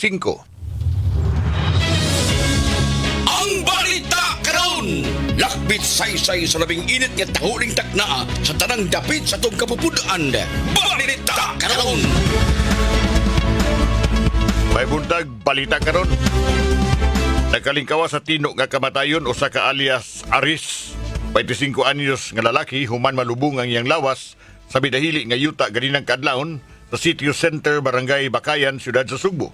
5. Ang balita karon, lakbit saysay sa labing init nga tahuling takna sa tanang dapit sa tong kapupudaan. Balita karon. May buntag balita karon. Nagkalingkawa sa tino nga kamatayon usa ka alias Aris, 25 anyos nga lalaki human malubong ang iyang lawas sa bidahili nga yuta ganinang kadlawon sa Sitio Center, Barangay Bakayan, Siyudad sa Sugbo.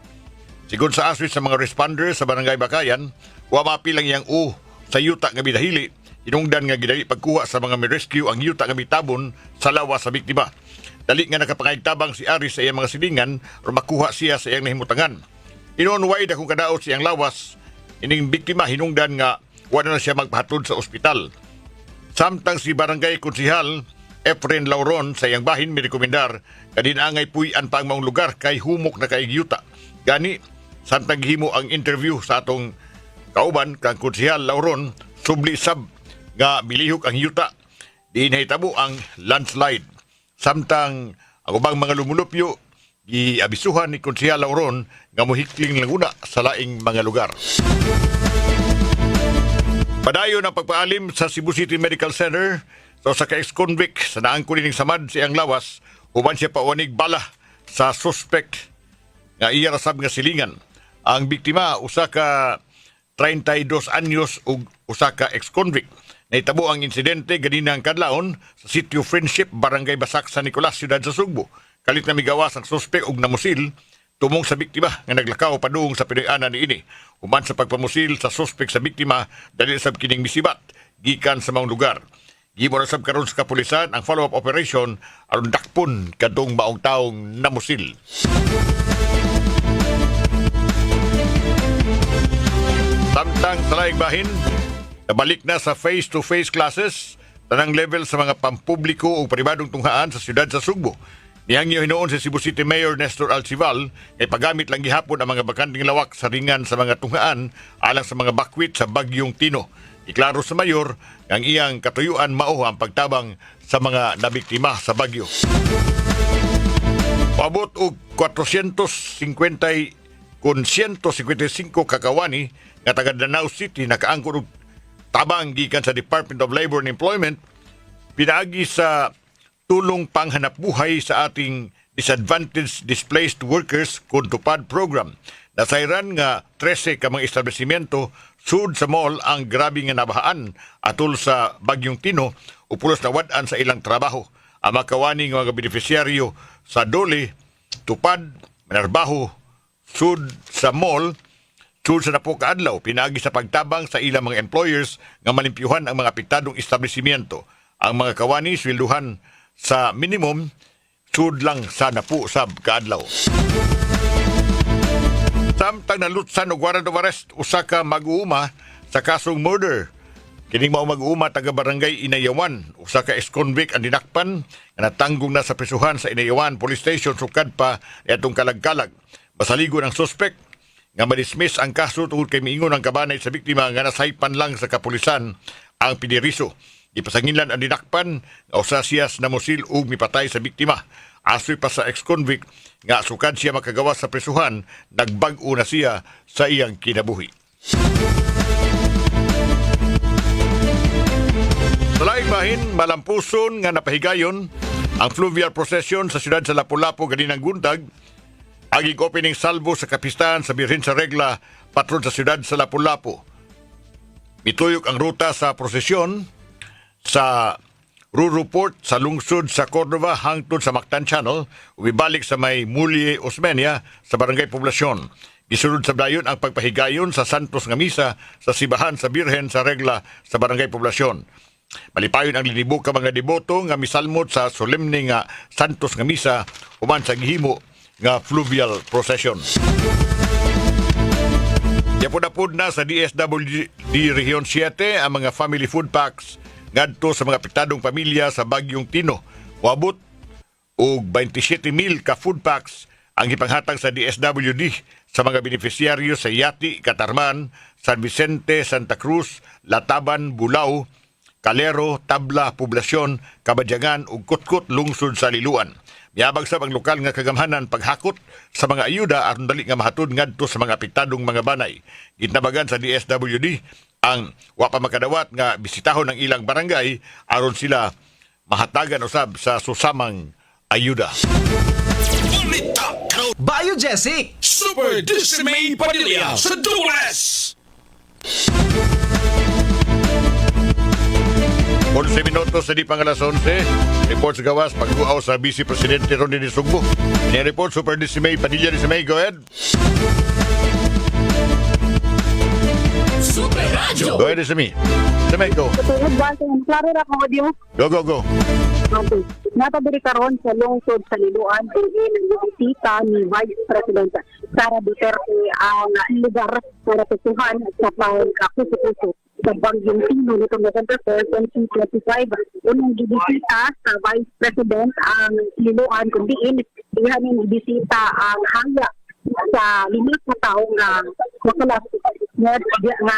Sigon sa aswit sa mga responders sa Barangay Bakayan, wa mapilang iyang sa yuta nga bidahili, hinungdan nga gidali pagkuha sa mga rescue ang yuta nga mitabon sa lawas sa biktima. Dali nga nakapangaytabang si Aris sa iyang mga silingan o makuha siya sa iyang nahimutangan. Inunway dakong kadaot sa iyang lawas, ining biktima hinungdan nga wala na siya magpahatod sa ospital. Samtang si Barangay Konsihal Efren Lauron sa iyang bahin mirekomendar kadinaangay puy-an pa ang maong lugar kay humok na kaigyuta. Gani, samtang himo ang interview sa atong kauban kang Konsihal Lauron, subli sab nga milihok ang yuta. Di nahitabo ang landslide. Samtang ang ubang mga lumulupyo, giabisuhan ni Konsihal Lauron nga muhikling languna sa laing mga lugar. Padayon ang pagpaalim sa Cebu City Medical Center sa ka-ex-convict sa naangko ning samad siyang lawas human siya pawanig bala sa suspect nga iya rasab nga silingan. Ang biktima usa ka 32 anyos ug usa ka ex-convict. Nahitabo ang insidente ganinang kadlawon sa Sitio Friendship, Barangay Basak, San Nicolas, Siyudad sa Sugbo. Kalit na migawas ang suspect og namusil tumong sa biktima nga naglakaw padung sa pinay-ana niini. Human sa pagpamusil sa suspect sa biktima dali sab kining misibat gikan sa maong lugar. Gibo na sab karon sa kapulisan ang follow-up operation aron dakpon kadtong maong taong namusil. Samtang sa laing bahin, nabalik na sa face-to-face classes tanang level sa mga pampubliko o pribadong tunghaan sa siyudad sa Sugbo. Niyangyo hinoon si Cebu City Mayor Nestor Alcival ay paggamit lang gihapon ang mga bakanting lawak sa ringan sa mga tunghaan alang sa mga bakwit sa Bagyong Tino. Iklaro sa mayor ang iyang katuyuan mao ang pagtabang sa mga nabiktima sa bagyo. Paabot og 450 kun 155 kakawani nga taga Danau City nakaangkon og tabang gikan sa Department of Labor and Employment pinaagi sa tulong panghanapbuhay sa ating disadvantaged displaced workers kun tupad program. Nasayran nga 13 ka mga establishmento sud sa mall ang grabe nga nabahaan atol sa Bagyong Tino upulos na wad-an sa ilang trabaho. Ang makawani nga mga beneficiaryo sa Dole, Tupad, Manarbaho, sud sa mall, sud sa napo kaadlaw, pinaagi sa pagtabang sa ilang mga employers nga malimpyuhan ang mga apektadong establishmento. Ang mga kawani swelduhan sa minimum sud lang sa napo sab kaadlaw. Samtang nalutsan og warrant of arrest usa ka mag-uuma sa kasong murder. Kining mao mag-uuma taga Barangay Inayawan, usa ka ex-convict ang dinakpan nga natanggong na sa prisuhan sa Inayawan Police Station sukad pa atong kalag-kalag. Basaligon ang suspect nga madismiss ang kaso tungod kay miingon ang kabanay sa biktima nga nasaypan lang sa kapulisan ang piniriso. Ipasanginlan ang dinakpan nga usa siya namusil ug mipatay sa biktima. Asoy pa sa ex-convict nga sukad siya makagawas sa prisuhan, nagbag-o na siya sa iyang kinabuhi. Sa laing bahin, malampuson nga napahigayon ang fluvial procession sa siyudad sa Lapu-Lapu ganinang buntag. Aging opening salvo sa kapistahan sa Birhen sa Regla, patron sa siyudad sa Lapu-Lapu. Mituyok ang ruta sa prosesyon sa Ruruport sa lungsod sa Cordova hangtod sa Mactan Channel ubibalik sa may Mulye Osmeña sa Barangay Poblasyon. Gisunod sa dayon ang pagpahigayon sa Santos nga misa sa sibahan sa Birhen sa Regla sa Barangay Poblasyon. Malipayon ang linibo ka mga deboto nga misalmod sa solemne nga Santos nga misa human sa gihimo nga fluvial procession. Yapod-apod na sa DSWD Region 7 ang mga family food packs ngadto sa mga apektadong pamilya sa Bagyong Tino. Wabot og 27,000 ka food packs ang ipanghatag sa DSWD sa mga beneficiaryo sa Yati, Catarman, San Vicente, Santa Cruz, Lataban, Bulao, Calero, Tabla, Poblasyon, Kabadyangan ug Kutkut lungsod sa Liluan. Miabag sa ang lokal nga kagamhanan paghakot sa mga ayuda aron dali nga mahatod ngadto sa mga apektadong mga banay. Gitnabagan sa DSWD ang wa pa makadawat nga bisitahon ng ilang barangay aron sila mahatagan usab sa susamang ayuda. Balita karon. Bayo Jessic! Super Dismay Padilla sa Dulas. 11 minutos sa di pang alas 11. Report sa gawas, pagkuaw sa Vice Presidente Ronnie Sugbo. Report Super Dismay, Padilla Dismay, go ahead. Super Radio. Go ahead, Dismay. Dismay, go. Klaro ra ko audio. Go, go, go. Okay. Natabiri karon sa lungsod sa Liloan, din ang tita ni Vice President Sara Duterte ang lugar para tutuhan sa pag-akuso sa Bagyong Tino nitong November 4, 2025. Unang gibisita sa Vice President ang Liloan kung diin ihanin ibisita ang haya sa limit na tao nga makalas nga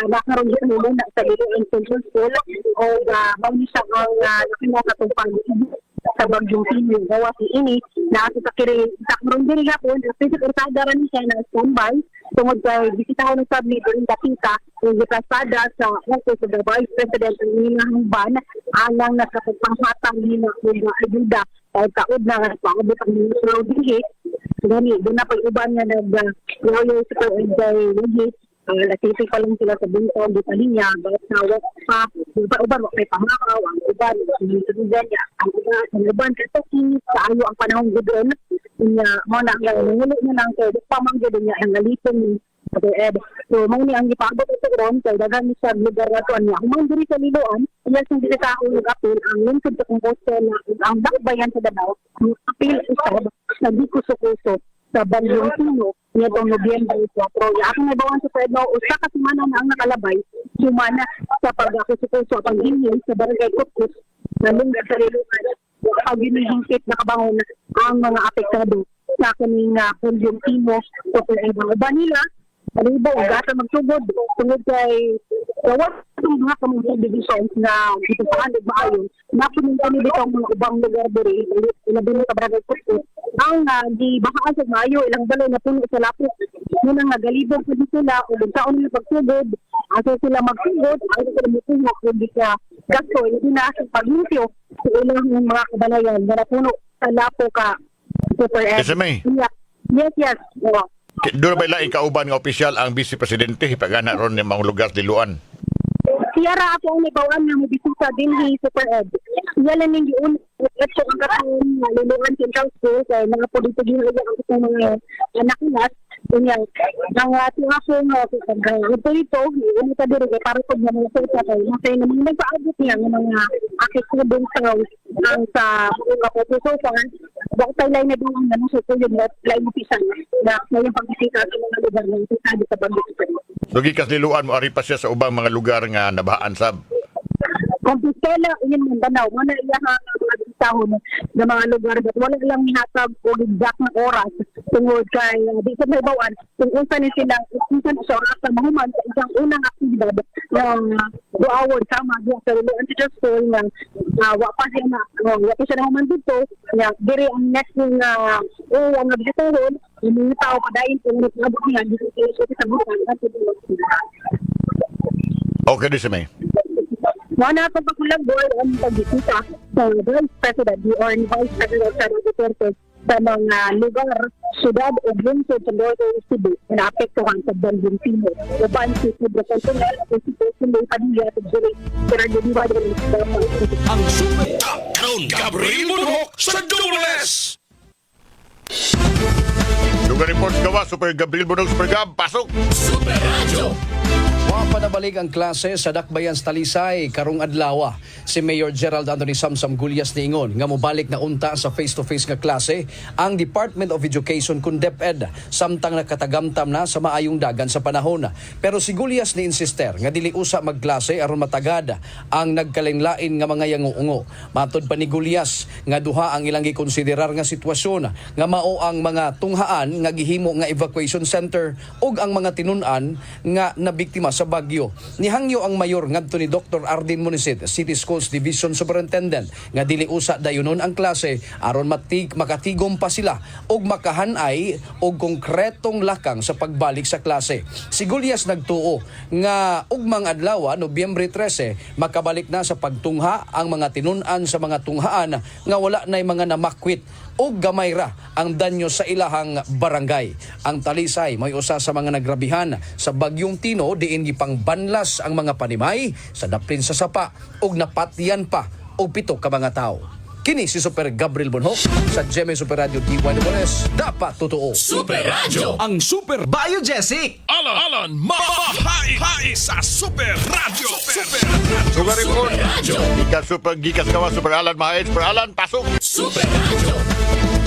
nakaroon dito muna sa Liloan Central School o mauni siya ang nakinakatupang sa Bagyong Tino. Gawa si ini na sa karon diri gapon physical kada ran siya na standby tungod kay bisitahon ng sabli din dakita ang gipasada sa office of the Vice President ng Minahang Ban alang nakapagpanghatang nila ng ayuda ay kaod na paabot ang ministro dihi gani doon na pag-uban nga nag-yoyo sa pag-uban latiti pa lang sila sa buntong di palinya bakit na wak pa uban wak may pamakaw ang uban sinundan niya ang uban kasi sa ayo ang panahong gudron niya mo na nga nangulo na lang kay di pa man gud niya ang alipon so mo ni ang gipaabot sa ground kay daghan ni sa lugar nato niya humang diri sa Liloan iya sing diri sa akong apil ang lungsod sa kung na ang dakbayan sa Davao ang apil usab na di kuso-kuso sa Bagyong Tino nitong Nobyembre 4. Ako may bawan sa Pedro, usa ka semana na ang nakalabay, sumana sa pag-akusukuso at pag-inil sa Barangay Kutkos na lungga sa Liloan. Pag ginihingkit na kabahon ang mga apektado sa kaning Bagyong Tino o kung ibang uban nila, alibo, gata magsugod, tungod kay kawat itong mga kamungkong divisions na dito sa Andag Maayon, napunin kami dito ang mga ubang lugar diri, ilabi ng Barangay Kutkos, ang di bahaan sa Mayo, ilang balay na puno sa lapot. Muna nga galibog sa sila, o taon nila pagsugod, aso sila magsugod, aso sila mutuhok, hindi ka gasto, hindi na sa pag-limpyo sa ilang mga kabalayan, na puno sa lapo ka, Super Ed. Dismay. Yes. Doon ba laing kauban nga opisyal ang Vice Presidente hipagana ron ng mga lugar Liloan? Siyara ako ang nabawaan na mabisita din ni Super Ed. Siya lang yung yun. At so, ang kataon na Liloan Central School kay mga politigin ay ang mga anak nilas. Ganyan. Ang ating ako nga ito ito, yung ito diri kay para pag mga sa kay kasi naman nagpaabot niya ng mga akit ko din sa mga popuso sa bakit tayo na doon ang so ko yung lain mo pisan na yung pagbisita sa mga lugar ng sitado sa Bagyong. So gikas Liloan mo ari pa siya sa ubang mga lugar nga nabahaan sab. Kompistela, yun Mindanao, wala ilang mga bisahon ng mga lugar at wala ilang hinatag o exact na oras tungod kay di sa may bawan kung unsa ni sila unsa sa oras sa mahuman sa isang unang aktibidad ng 2 hours sama diya sa Liloan Central School ng wa pa siya na human dito nga diri ang next ang bisahon yung tao padayon kung nagabot niya dito sa buwan at Okay, Dismay. Wana itong pagkulagboy ang pagbisita sa Vice President or Vice President Sara Duterte sa mga lugar, syudad o lungsod sa Northern Cebu na naapektuhan sa Bagyong Tino. Uban si Pedro Santonel at si Pedro Padilla at Juri Seragodiwa ng Ang Super karon Gabriel Bunhok sa Dulas. Lugar report gawa, Super Gabriel Bunong, Super Gab, pasok! Super Radio. Wa pa nabalik ang klase sa Dakbayan sa Talisay karong adlaw. Si Mayor Gerald Anthony Samsam Gulyas niingon nga mobalik na unta sa face-to-face nga klase ang Department of Education kun DepEd samtang nakatagamtam na sa maayong dagan sa panahon. Pero si Gulyas ni insister nga dili usa magklase aron matagad ang nagkalinglain nga mga yanguungo. Matod pa ni Gulyas nga duha ang ilang gikonsiderar nga sitwasyon nga mao ang mga tunghaan nga gihimo nga evacuation center ug ang mga tinun-an nga biktima sa Baguio. Nihangyo ang mayor ngadto ni Dr. Ardin Munisit, City Schools Division Superintendent, nga dili usa dayunon ang klase aron makatigom pa sila og makahanay og konkretong lakang sa pagbalik sa klase. Si Gulyas nagtuo nga ugmang adlaw, Nobyembre 13, makabalik na sa pagtungha ang mga tinun-an sa mga tunghaan nga wala nay mga namakwit o gamay ra ang danyo sa ilahang barangay. Ang Talisay may usa sa mga nagrabihan sa Bagyong Tino diin gipang banlas ang mga panimay sa daplin sa sapa ug napatyan pa og 7 ka mga tawo. Kini si Super Gabriel Bonhoc sa GMA Super Radio DYWS. Dapat totoo. Super Radio, ang Super Biogesic. Alan, mahay sa Super Radio. Sugar report. Gikas kawa Super Alan Mahay. Super Alan, pasok. Super Radio.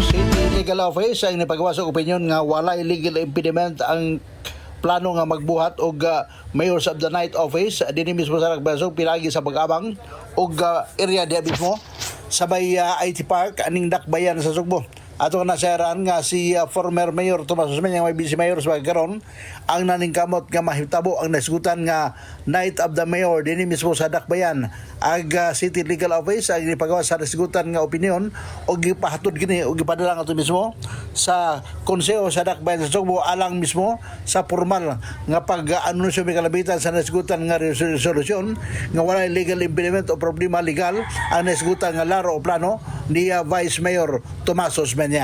City Legal Office ang nipagawas og opinion nga wala illegal impediment ang plano nga magbuhat og Mayors of the Night Office dinhi mismo sa Nagbasog pinagi sa pag-abang og area diha mismo sa may IT Park aning Dakbayan sa Sugbo. Ato na saran nga si former Mayor Tomas Osmeña nga may vice mayor sa karon ang naningkamot nga mahitabo ang nasgutan nga Night of the Mayor dinhi mismo sa Dakbayan. Ag City Legal Office ang ipagawas sa nasgutan nga opinion og gipahatod gini og gipadala ato mismo sa konseho sa Dakbayan sa Sugbo alang mismo sa formal nga pag-anunsyo may kalabitan sa nasgutan nga resolusyon nga wala legal impediment o problema legal ang nasgutan nga laro o plano ni Vice Mayor Tomas Osmeña.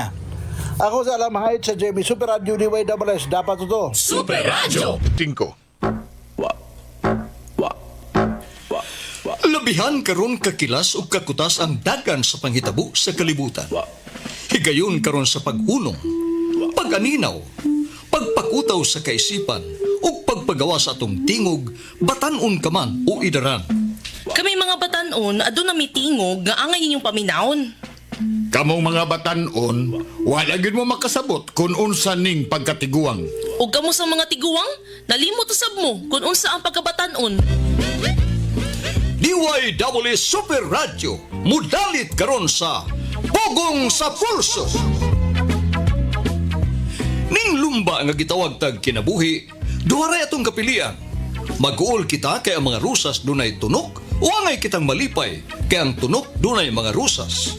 Ako sa Alamahayt sa JB Super Radio DYWS. Dapat ito. Super Radio. 5. Labihan karon kakilas ug kakutas ang dagan sa panghitabo sa kalibutan. Higayon karon sa pag-unong, pag-aninaw, pagpakutaw sa kaisipan ug pagpagawa sa atong tingog, batan-on ka man o idaran. Kami mga batanon, aduna mi tingog nga angay inyong paminawon. Kamong mga batanon, wala gid mo makasabot kung unsa ning pagkatiguang. Ug kamo sa mga tiguwang, nalimot usab mo kung unsa ang pagkabatanon. DYWS Super Radio, mudalit karon sa Pugong sa Pulso. Ning lumba nga gitawag tag kinabuhi, duharay atong kapilian. Mag-uol kita kay ang mga rusas dunay tunok, o angay kitang malipay kay ang tunok dunay mga rusas.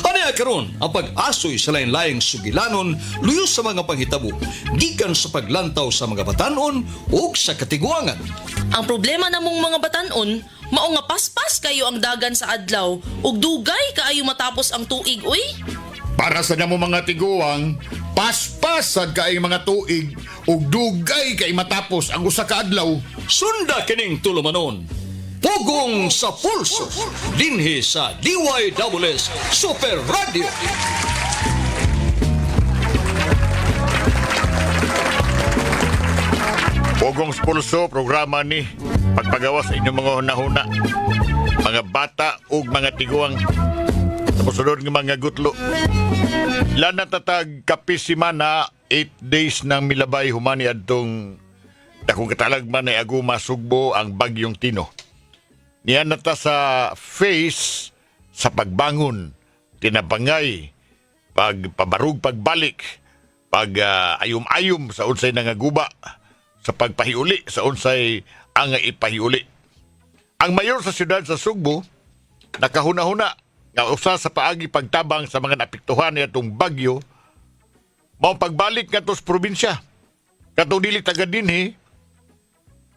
Ano karon ang pag-asoy sa lain-laing sugilanon luyo sa mga panghitabo gikan sa paglantaw sa mga batanon o sa katiguangan. Ang problema namong mga batanon, mao nga paspas kayo ang dagan sa adlaw ug dugay kaayo matapos ang tuig uy. Para sa namo mga tiguang, paspasad kaay mga tuig ug dugay kay matapos ang usa ka adlaw. Sunda kining tulumanon. Pugong sa Pulso dinhi sa DYWS Super Radio. Pugong sa Pulso, programa ni pagpagawa sa inyong mga hunahuna, mga bata ug mga tiguang sa musunod ng mga gutlo. Ilan na tatag kapisimana 8 days nang milabay humani adtong dakong katalagman ay aguma Sugbo ang Bagyong Tino. Niyan nata sa face sa pagbangon, tinapangay, pagpabarug, pagbalik, ayum-ayum sa unsay nangaguba, sa pagpahiuli sa unsay ang ipahiuli. Ang mayor sa siyudad sa Sugbo nakahuna-huna nga usa sa paagi pagtabang sa mga napiktuhan ni atong bagyo mao pagbalik ngadto sa probinsya. Katong dili taga dinhi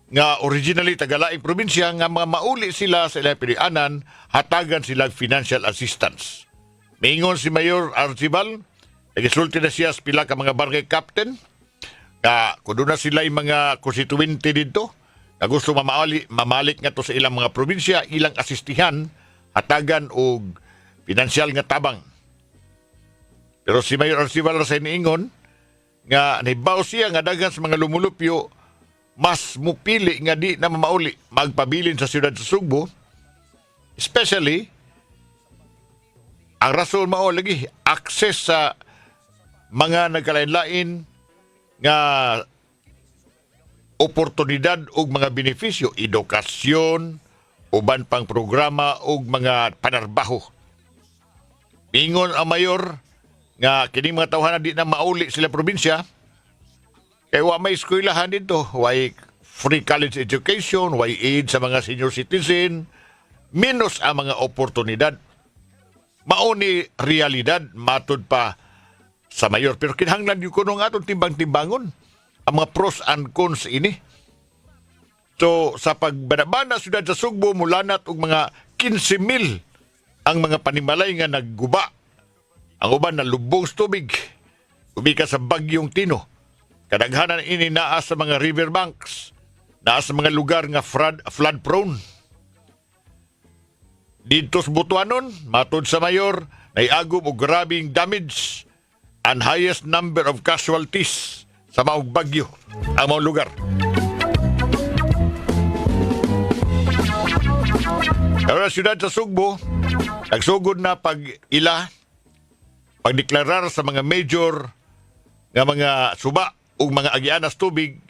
nga originally tagalaing probinsya nga mga mauli sila sa ilang pilianan, hatagan silang financial assistance. Mingon si Mayor Archibald, nagisulti na siya sa pila ka mga barangay captain, nga kuno na sila yung mga constituente dito, na gusto mamalik nga to sa ilang mga probinsya, ilang asistihan, hatagan o financial nga tabang. Pero si Mayor Archibald sa iniingon, nga nahibaw siya nga dagan sa mga lumulupyo, mas mupili nga di na mamauli magpabilin sa siyudad sa Sugbo, especially ang rason mao lagi access sa mga nagkalain-lain nga oportunidad ug mga benepisyo, edukasyon, uban pang programa ug mga panarbaho. Ingon ang mayor nga kining mga tawhanan di na mauli sila probinsya, kaya wa may eskwelahan dito, way free college education, way aid sa mga senior citizen, minus ang mga oportunidad. Mauni realidad, matod pa sa mayor. Pero kinahanglan yung kunong atong timbang-timbangon ang mga pros and cons ini. So, sa pagbanabana syudad sa Sugbo, mulanat og mga 15,000 ang mga panimalay nga nagguba. Ang uban na lubong sa tubig. Umika sa bagyong Tino. Kadaghanan ini naa sa mga riverbanks, naa sa mga lugar nga flood prone. Dito sa Butuanon, matod sa mayor, naiagom og grabing damage and highest number of casualties sa maong bagyo ang mga lugar. Pero sa siyudad sa Sugbo, nagsugod na pagdeklarar sa mga major nga mga suba o mga agianas tubig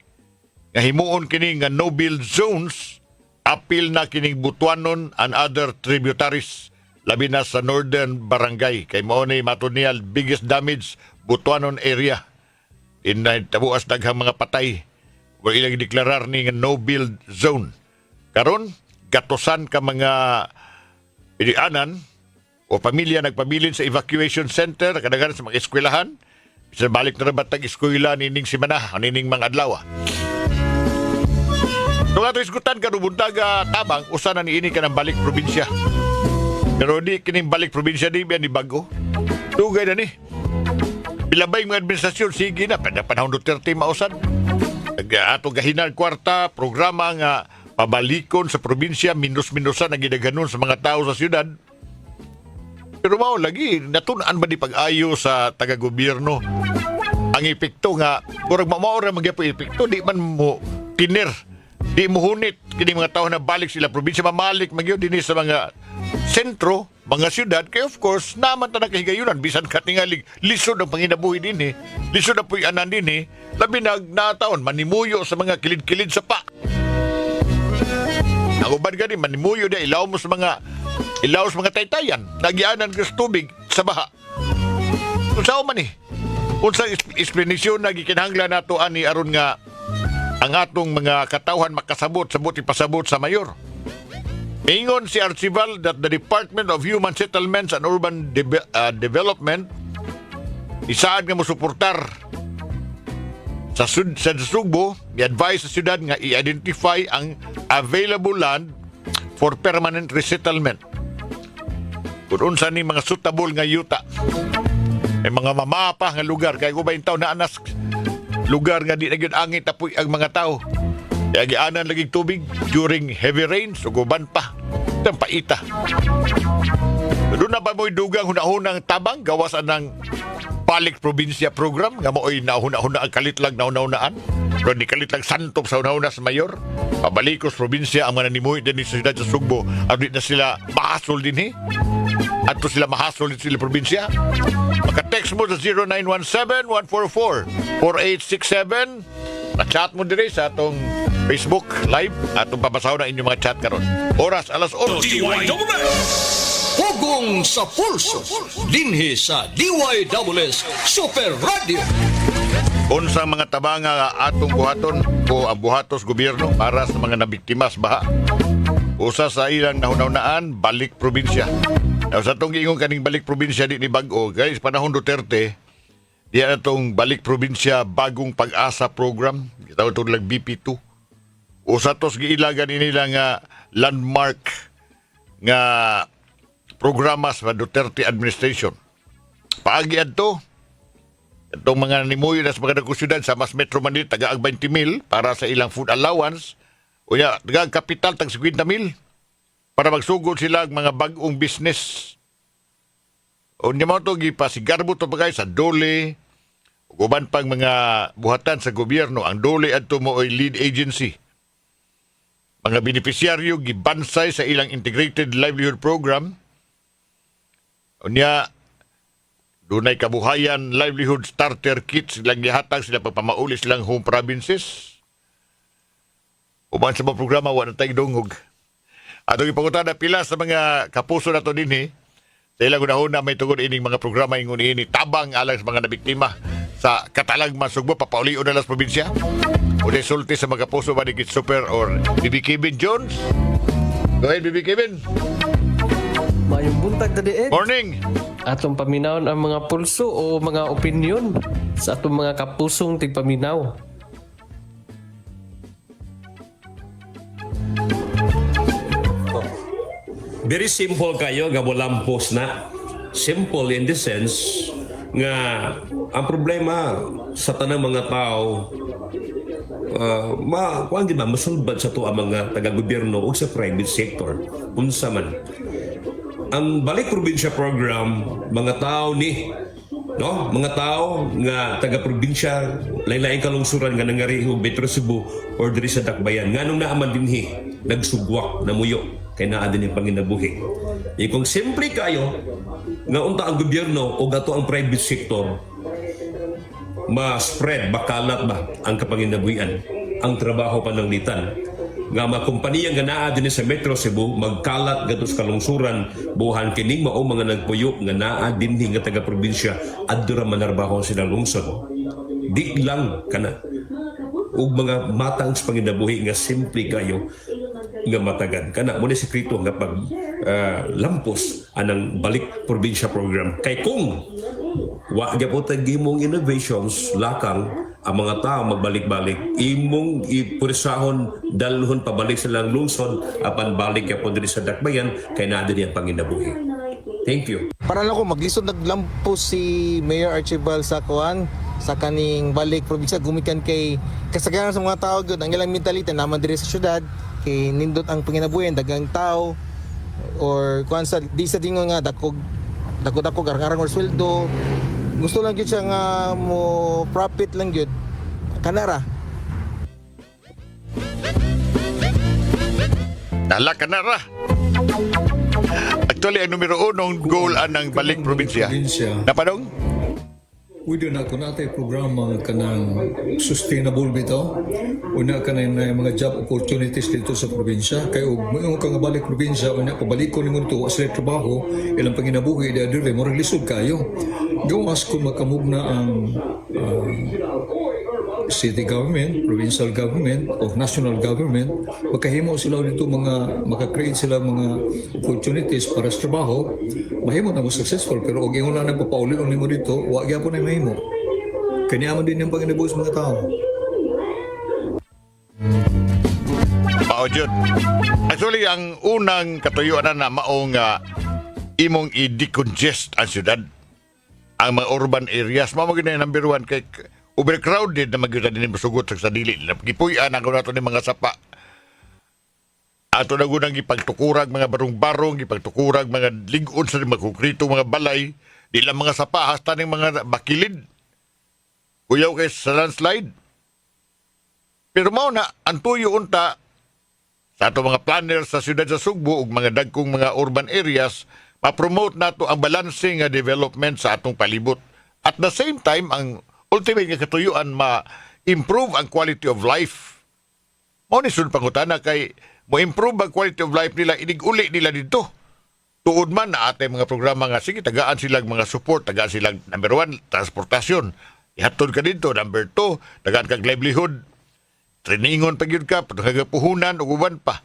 nga himuon kini nga no-build zones, apil na kining Butuanon and other tributaries, labi na sa Northern Barangay. Kay mao ni matod niya biggest damage Butuanon area. Tabuas daghang mga patay. Wa ilang deklarar ni nga no-build zone. Karon gatosan ka mga pilianan o pamilya nagpabilin sa evacuation center, kadaghanan sa mga eskwelahan. Bisa balik na rabat tag eskwela nining simana, nining mga adlaw. Nung ato isgutan ka buntaga tabang, usa na niini ka ng balik probinsya. Pero di kining balik probinsya di biyan ni bago. Tugay na ni. Bilabay mga administrasyon, sige na, panahon Duterte mausan. Ato gahinan kwarta, programa nga pabalikon sa probinsya, minus-minusan ang ginaganon sa mga tao sa siyudad. Pero mao lagi, natunan ba di pag-ayo sa taga-gobyerno? Ang epekto nga, kurang mamaura magyapo epekto, di man mo tiner, di mo hunit, kini mga tao na balik sila probinsya, mamalik magyo din sa mga sentro, mga siyudad, kaya of course, naman ta na kahigayunan, bisan ka tingalig, lisod ang panginabuhi din lisod ang puyanan din labi nataon, manimuyo sa mga kilid-kilid sa pa. Ang uban gani, manimuyo na, ilaw mo sa mga taytayan, nagyanan ka sa tubig, sa baha. Kung saan man kung sa explanation na gikinahanglan nato ani aron nga ang atong mga katawhan makasabot, ipasabot sa mayor. Ingon si Archival that the Department of Human Settlements and Urban Development isaad nga mosuportar sa Sugbo, i-advise sa syudad nga i-identify ang available land for permanent resettlement. Kung unsa ni mga suitable nga yuta. May mga mamapa nga lugar, kaya kubayin tao na anas lugar nga di na yun angin tapoy ang mga tao. Kaya gianan laging tubig during heavy rains, uguban pa. Ito ang paita. Doon na ba mo'y dugang hunahunang tabang, gawasan ng balik probinsya program, nga mo'y nahuna-huna ang kalitlag nauna-hunaan. Pero di kalitlag santop sa hunahuna sa mayor. Pabalikos probinsya ang mga nanimuhi din sa siyudad sa Sugbo. At di na sila mahasol din At to sila mahasol din sila probinsya. Maka-text mo sa 0917-144-4867. Na-chat mo din sa atong Facebook Live at pabasaw na inyong mga chat karon. Oras, alas 8. Hugong sa pulso, dinhi sa DYWS Super Radio. Unsa mga tabang nga atong buhaton o ang buhatos gobyerno para sa mga nabiktimas baha. Usa sa ilang nahunaunaan, balik probinsya. Now, sa itong ingong kaning balik probinsya di ni Bago, guys, panahon Duterte, diyan itong balik probinsya bagong pag-asa program. Kita itong lang BP2. Usa tos giilagan nila nga landmark nga programa sa Duterte administration. Paagi adto, itong mga nimuyo na sa mga nagkusyudad sa Mas Metro Manila, taga-ag 20,000 para sa ilang food allowance. O ya, taga-ag kapital, tag 50,000 para magsugod sila ang mga bagong business. O niya mo ito, gipasigarbo ito bagay sa Dole, uban pang mga buhatan sa gobyerno. Ang Dole adto mo ay lead agency. Mga beneficiaryo gibansay sa ilang Integrated Livelihood Program. Unya, dunay kabuhayan livelihood starter kits silang gihatag sila pagpamauli silang home provinces. Uban sa mga programa, wala na tayong dungog. Atong ipangutan na pila sa mga kapuso na to din sa ilang unahuna may tugod ining mga programa ingon ini tabang alang sa mga nabiktima sa Katalagman, Sugbo, papaulion na las probinsya. O sulti sa mga puso ba ni Kit Super or BB Kevin Jones? Go ahead, BB Kevin. Mayong buntag na diin. Morning. Atong paminawon ang mga pulso o mga opinion sa atong mga kapusong tigpaminaw. Very simple kayo nga lampos na. Simple in the sense nga ang problema sa tanang mga tao kuan di ba masulbad sa to ang mga taga-gobyerno o sa private sector unsa man ang balik probinsya program mga tao ni mga tao nga taga-probinsya lain-lain kalungsuran nga nangari og Metro Cebu or diri sa Dakbayan nganong naaman dinhi nagsugwak namuyo kay naa din ang panginabuhi. Kung simple kayo nga unta ang gobyerno o gato ang private sector ma-spread, bakalat ba ang kapanginabuhian, ang trabaho pananglitan. Nga mga kompanya nga naa din sa Metro Cebu magkalat gato sa kalungsuran buhan kining mao mga nagpuyo nga naa dinhi nga taga-probinsya adto ra manarbaho sila lungsod. Di lang kana ug mga matang sa panginabuhi nga simple kayo nga matagan kana mo ni sekreto nga pag lampos anang balik probinsya program kay kung wa gyapon tag imong innovations lakang ang mga tao magbalik-balik imong ipursahon dalhon pabalik sa lang lungsod apan balik gyapon diri sa Dakbayan kay naa dinhi ang panginabuhi. Thank you. Para lang ko maglisod naglampos si Mayor Archibald sa kuan sa kaning balik probinsya gumikan kay kasagaran sa mga tao gyud ang ilang mentality naman diri sa syudad kay nindot ang panginabuhi dagang tao or kuan sa di sa dingon nga dako garang or sweldo gusto lang gyud siya nga mo profit lang gyud kanara. Dala ka na ra. Actually, ang numero 1 goal anang balik probinsya. Napanong? Pwede na kung natin programa ka ng sustainable bitaw. Una ka na yung mga job opportunities dito sa probinsya. Kaya yung kang balik probinsya, una pabalik ko naman ito sa trabaho, ilang panginabuhi, dire mo lisod kayo. Gawas kung makamugna ang city government, provincial government, o national government, makahimo sila dito maka-create sila mga opportunities para sa trabaho, mahimo na mo successful. Pero kung yung lang nagpapauli kung mo dito, wag po na mahimo. Kaniyaman din yung panginabuhi sa mga tao. Mao jud. Actually, ang unang katuyuan na maong imong i-decongest ang syudad. Ang mga urban areas, mao magina number 1 kay overcrowded na magyutan din masugot sa dili. Gipuy-an ang nato ni mga sapa. Ato na gunang ipagtukurag mga barong-barong, ipagtukurag mga ligon sa mga konkrito, mga balay, di lang mga sapa, hasta ng mga bakilid. Kuyaw kay sa landslide. Pero mao na, ang tuyo unta, sa ato mga planner sa siyudad sa Sugbo, ug mga dagkong mga urban areas, ma-promote nato ang balancing nga development sa atong palibot. At the same time, ang ultimate nga katuyuan ma-improve ang quality of life. Mao ni sun pangutana kay mo improve ang quality of life nila inig-uli nila dito. Tuod man na atay mga programa nga sige tagaan silang mga support, tagaan silang number 1 transportasyon. Ihatod ka dito number 2, tagaan kag livelihood. Trainingon pa gyud ka, pagpuhunan ug uban pa.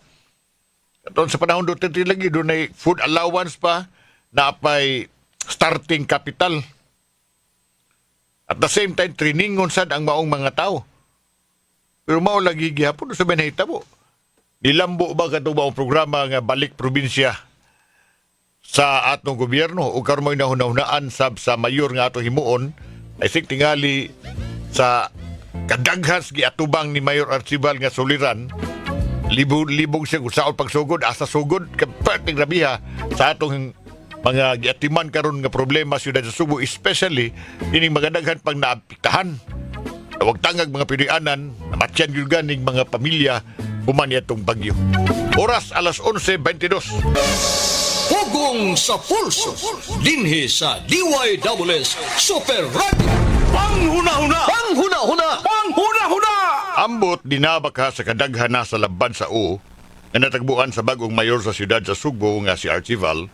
Aton sa panahon Duterte lagi dunay food allowance pa na apay starting capital. At the same time, triningon sad ang maong mga tao. Pero mao lagi gihapon sa benahita mo. Nilambo ba kato ba ang programa nga balik probinsya sa atong gobyerno o karon mo hinahuna-hunaan sab sa mayor nga ato himuon I think tingali sa kadaghas giatubang ni Mayor Archibald nga suliran libog siya kung saan pagsugod asa sugod kapating rabiha sa atong mga giatiman karon nga problema sa siyudad sa Subo, especially ining magandaghan pang naapektahan. Huwag tangag mga Pinoyanan, namatyan yun ganing mga pamilya human itong bagyo. Oras alas 11:22. Pugong sa pulso, dinhi sa DYWS Super Radio. Panghuna-huna! Panghuna-huna! Panghuna-huna! Ambot dinabaka sa kadaghan na sa laban sa U na natagbuan sa bagong mayor sa siyudad sa Subo nga si Archibald.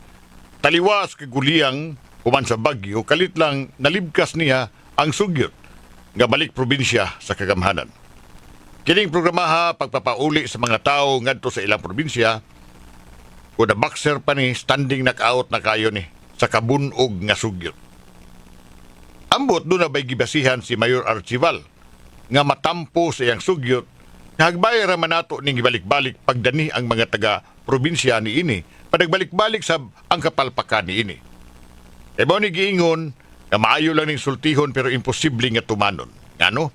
Taliwas kay guliyang human sa bagyo, kalit lang nalibkas niya ang sugyot nga balik probinsya sa kagamhanan. Kining programaha pagpapauli sa mga tao ngadto sa ilang probinsya o na boxer pa ni standing knockout na kayo ni sa kabunog nga sugyot. Ambot doon na ba'y gibasihan si Mayor Archival nga matampo sa iyang sugyot na hagbay raman nato ning gibalik-balik pagdani ang mga taga-probinsya ni ini panagbalik-balik sa ang kapalpakan ni ini. E mo ni giingon na maayo lang ning sultihon pero imposible nga tumanon. Ano?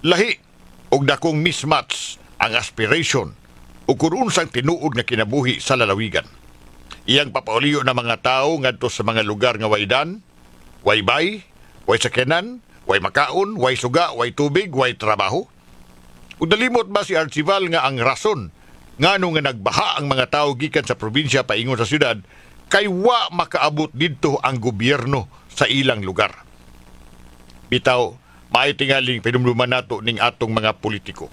Lahi og dakong mismatch ang aspiration o kung unsang tinuod nga kinabuhi sa lalawigan. Iyang papauliyo na mga tao ngadto sa mga lugar nga way dan, way bay, way sakyanan, way makaon, way suga, way tubig, way trabaho. Ug nalimot ba si Archival nga ang rason ngano nga nagbaha ang mga tao gikan sa probinsya paingon sa syudad kay wa makaabot didto ang gobyerno sa ilang lugar. Bitaw, may tingaling pinumduman nato ning atong mga politiko.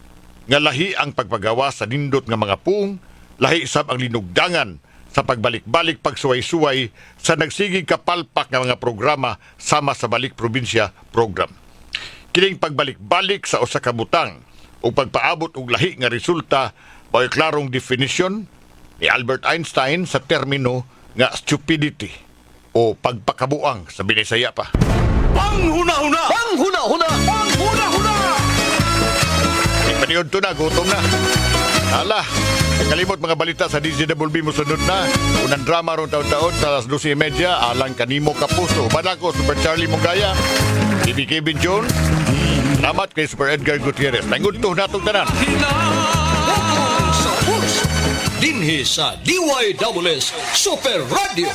Nga lahi ang pagpagawa sa nindot nga mga puong, lahi sab ang linugdangan sa pagbalik-balik pagsuway-suway sa nagsigig kapalpak nga mga programa sama sa Balik Probinsya program. Kining pagbalik-balik sa usa ka butang o pagpaabot og lahi nga resulta may klarong definition ni Albert Einstein sa termino nga stupidity o pagpakabuang sa Binisaya pa. Panghuna-huna! Panghuna-huna! Panghuna-huna! Paniod to na, gutom na. Hala, kalimot mga balita sa DZWB mo sunod na. Unang drama ron taon-taon sa alas 12:30, alang kanimo kapuso. Manako, Super Charlie Mugaya, Bibi Kevin John, salamat kay Super Edgar Gutierrez. Tangod to natong tanan. Sa Pulso. Dinhi sa DYWS Super Radio.